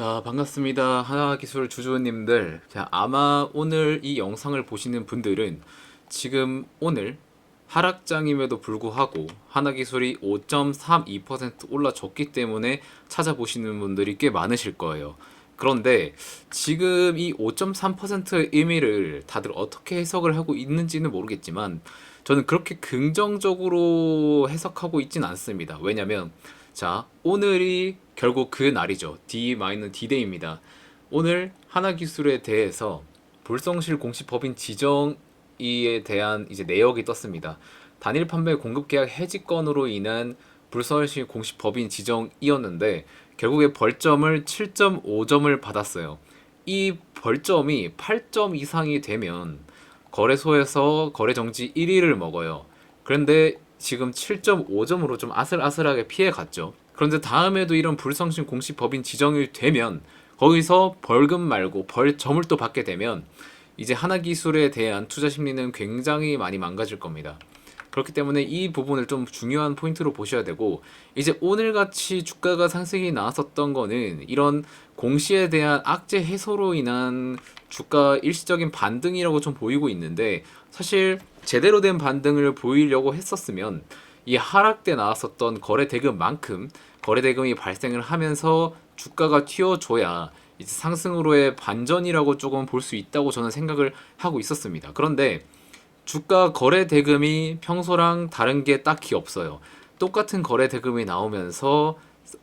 자, 반갑습니다. 하나기술 주주님들. 자, 아마 오늘 이 영상을 보시는 분들은 지금 오늘 하락장임에도 불구하고 하나기술이 5.32% 올라줬기 때문에 찾아보시는 분들이 꽤 많으실 거예요. 그런데 지금 이 5.3%의 의미를 다들 어떻게 해석을 하고 있는지는 모르겠지만 저는 그렇게 긍정적으로 해석하고 있진 않습니다. 왜냐면 자, 오늘이 결국 그 날이죠. D-D데이입니다. 오늘 하나기술에 대해서 불성실 공시 법인 지정에 대한 이제 내역이 떴습니다. 단일 판매 공급 계약 해지 건으로 인한 불성실 공시 법인 지정이었는데 결국에 벌점을 7.5점을 받았어요. 이 벌점이 8점 이상이 되면 거래소에서 거래 정지 1위를 먹어요. 그런데 지금 7.5점으로 좀 아슬아슬하게 피해갔죠. 그런데 다음에도 이런 불성실 공시 법인 지정이 되면 거기서 벌금 말고 벌점을 또 받게 되면 이제 하나기술에 대한 투자 심리는 굉장히 많이 망가질 겁니다. 그렇기 때문에 이 부분을 좀 중요한 포인트로 보셔야 되고, 이제 오늘같이 주가가 상승이 나왔었던 거는 이런 공시에 대한 악재 해소로 인한 주가 일시적인 반등이라고 좀 보이고 있는데, 사실 제대로 된 반등을 보이려고 했었으면 이 하락 때 나왔었던 거래 대금만큼 거래 대금이 발생을 하면서 주가가 튀어줘야 이제 상승으로의 반전이라고 조금 볼 수 있다고 저는 생각을 하고 있었습니다. 그런데 주가 거래 대금이 평소랑 다른 게 딱히 없어요. 똑같은 거래 대금이 나오면서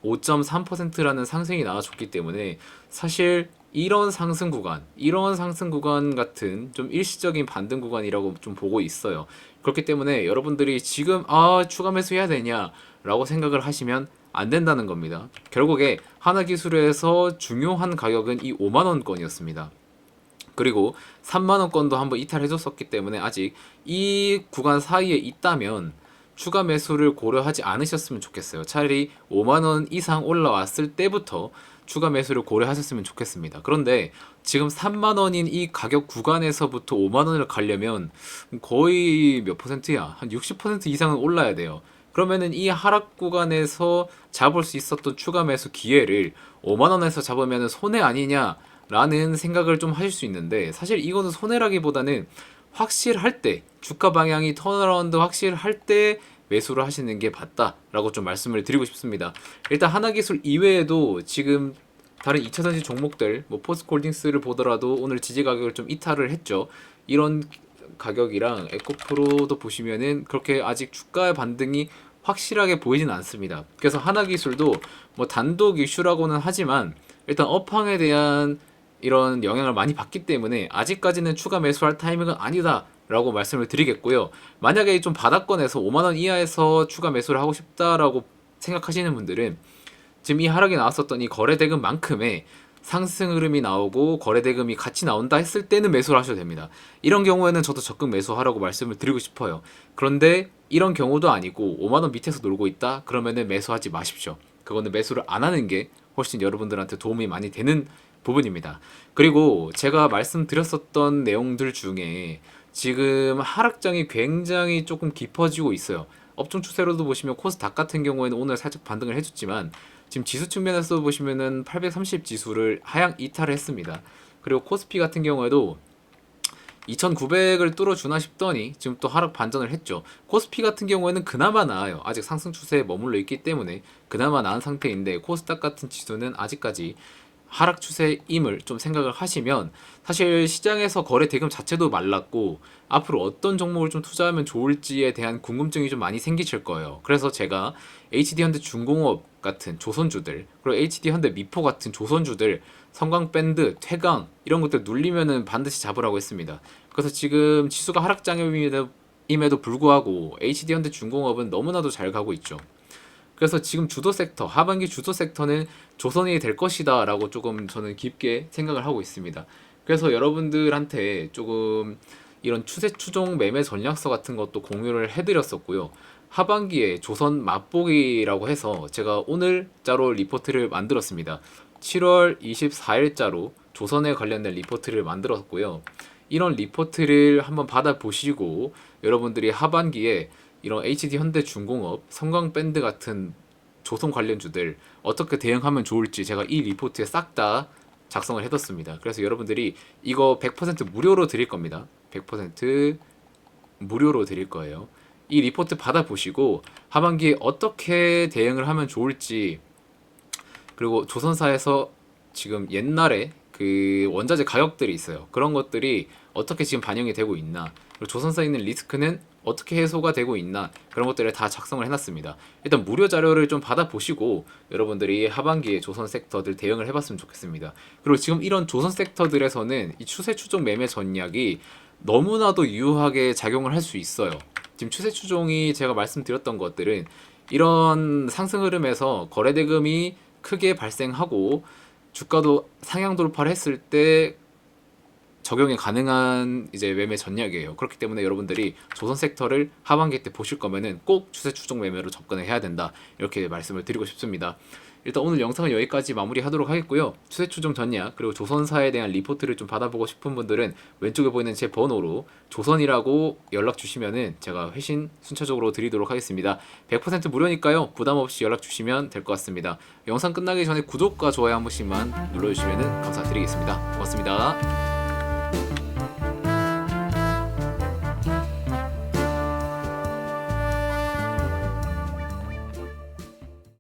5.3%라는 상승이 나와줬기 때문에 사실 이런 상승 구간 같은 좀 일시적인 반등 구간이라고 좀 보고 있어요. 그렇기 때문에 여러분들이 지금 추가 매수해야 되냐라고 생각을 하시면 안 된다는 겁니다. 결국에 하나기술에서 중요한 가격은 이 5만 원권이었습니다. 그리고 3만원권도 한번 이탈해줬었기 때문에 아직 이 구간 사이에 있다면 추가 매수를 고려하지 않으셨으면 좋겠어요. 차라리 5만원 이상 올라왔을 때부터 추가 매수를 고려하셨으면 좋겠습니다. 그런데 지금 3만원인 이 가격 구간에서부터 5만원을 가려면 거의 몇 퍼센트야? 한 60% 이상은 올라야 돼요. 그러면은 이 하락 구간에서 잡을 수 있었던 추가 매수 기회를 5만원에서 잡으면 손해 아니냐? 라는 생각을 좀 하실 수 있는데, 사실 이거는 손해라기보다는 확실할 때, 주가 방향이 턴어라운드 확실할 때 매수를 하시는 게 맞다라고 좀 말씀을 드리고 싶습니다. 일단 하나기술 이외에도 지금 다른 2차전지 종목들, 뭐 포스코홀딩스를 보더라도 오늘 지지 가격을 좀 이탈을 했죠. 이런 가격이랑 에코프로도 보시면은 그렇게 아직 주가의 반등이 확실하게 보이진 않습니다. 그래서 하나기술도 뭐 단독 이슈라고는 하지만 일단 업황에 대한 이런 영향을 많이 받기 때문에 아직까지는 추가 매수할 타이밍은 아니다 라고 말씀을 드리겠고요. 만약에 좀 바닥권에서 5만원 이하에서 추가 매수를 하고 싶다라고 생각하시는 분들은 지금 이 하락이 나왔었던 이 거래대금만큼의 상승 흐름이 나오고 거래대금이 같이 나온다 했을 때는 매수를 하셔도 됩니다. 이런 경우에는 저도 적극 매수하라고 말씀을 드리고 싶어요. 그런데 이런 경우도 아니고 5만원 밑에서 놀고 있다? 그러면은 매수하지 마십시오. 그거는 매수를 안 하는 게 훨씬 여러분들한테 도움이 많이 되는 부분입니다. 그리고 제가 말씀드렸었던 내용들 중에 지금 하락장이 굉장히 조금 깊어지고 있어요. 업종 추세로도 보시면 코스닥 같은 경우에는 오늘 살짝 반등을 해줬지만 지금 지수 측면에서 보시면은 830 지수를 하향 이탈을 했습니다. 그리고 코스피 같은 경우에도 2900을 뚫어주나 싶더니 지금 또 하락 반전을 했죠. 코스피 같은 경우에는 그나마 나아요. 아직 상승 추세에 머물러 있기 때문에 그나마 나은 상태인데, 코스닥 같은 지수는 아직까지 하락 추세임을 좀 생각을 하시면, 사실 시장에서 거래 대금 자체도 말랐고 앞으로 어떤 종목을 좀 투자하면 좋을지에 대한 궁금증이 좀 많이 생기실 거예요. 그래서 제가 HD현대 중공업 같은 조선주들, 그리고 HD현대 미포 같은 조선주들 성광밴드, 퇴강 이런 것들 눌리면은 반드시 잡으라고 했습니다. 그래서 지금 지수가 하락장임에도 불구하고 HD현대 중공업은 너무나도 잘 가고 있죠. 그래서 지금 주도 섹터, 하반기 주도 섹터는 조선이 될 것이다 라고 조금 저는 깊게 생각을 하고 있습니다. 그래서 여러분들한테 조금 이런 추세 추종 매매 전략서 같은 것도 공유를 해드렸었고요. 하반기에 조선 맛보기라고 해서 제가 오늘자로 리포트를 만들었습니다. 7월 24일자로 조선에 관련된 리포트를 만들었고요. 이런 리포트를 한번 받아보시고 여러분들이 하반기에 이런 HD 현대중공업, 성광밴드 같은 조선 관련주들 어떻게 대응하면 좋을지 제가 이 리포트에 싹 다 작성을 해뒀습니다. 그래서 여러분들이 이거 100% 무료로 드릴 겁니다. 100% 무료로 드릴 거예요. 이 리포트 받아보시고 하반기에 어떻게 대응을 하면 좋을지, 그리고 조선사에서 지금 옛날에 그 원자재 가격들이 있어요. 그런 것들이 어떻게 지금 반영이 되고 있나, 그리고 조선사에 있는 리스크는 어떻게 해소가 되고 있나, 그런 것들을 다 작성을 해놨습니다. 일단 무료 자료를 좀 받아보시고 여러분들이 하반기에 조선 섹터들 대응을 해봤으면 좋겠습니다. 그리고 지금 이런 조선 섹터들에서는 이 추세 추종 매매 전략이 너무나도 유효하게 작용을 할 수 있어요. 지금 추세 추종이 제가 말씀드렸던 것들은 이런 상승 흐름에서 거래대금이 크게 발생하고 주가도 상향 돌파를 했을 때 적용이 가능한 이제 매매 전략이에요. 그렇기 때문에 여러분들이 조선 섹터를 하반기 때 보실 거면은 꼭 추세 추종 매매로 접근을 해야 된다, 이렇게 말씀을 드리고 싶습니다. 일단 오늘 영상은 여기까지 마무리하도록 하겠고요. 추세 추종 전략 그리고 조선사에 대한 리포트를 좀 받아보고 싶은 분들은 왼쪽에 보이는 제 번호로 조선이라고 연락 주시면은 제가 회신 순차적으로 드리도록 하겠습니다. 100% 무료니까요. 부담 없이 연락 주시면 될 것 같습니다. 영상 끝나기 전에 구독과 좋아요 한 번씩만 눌러주시면 감사드리겠습니다. 고맙습니다.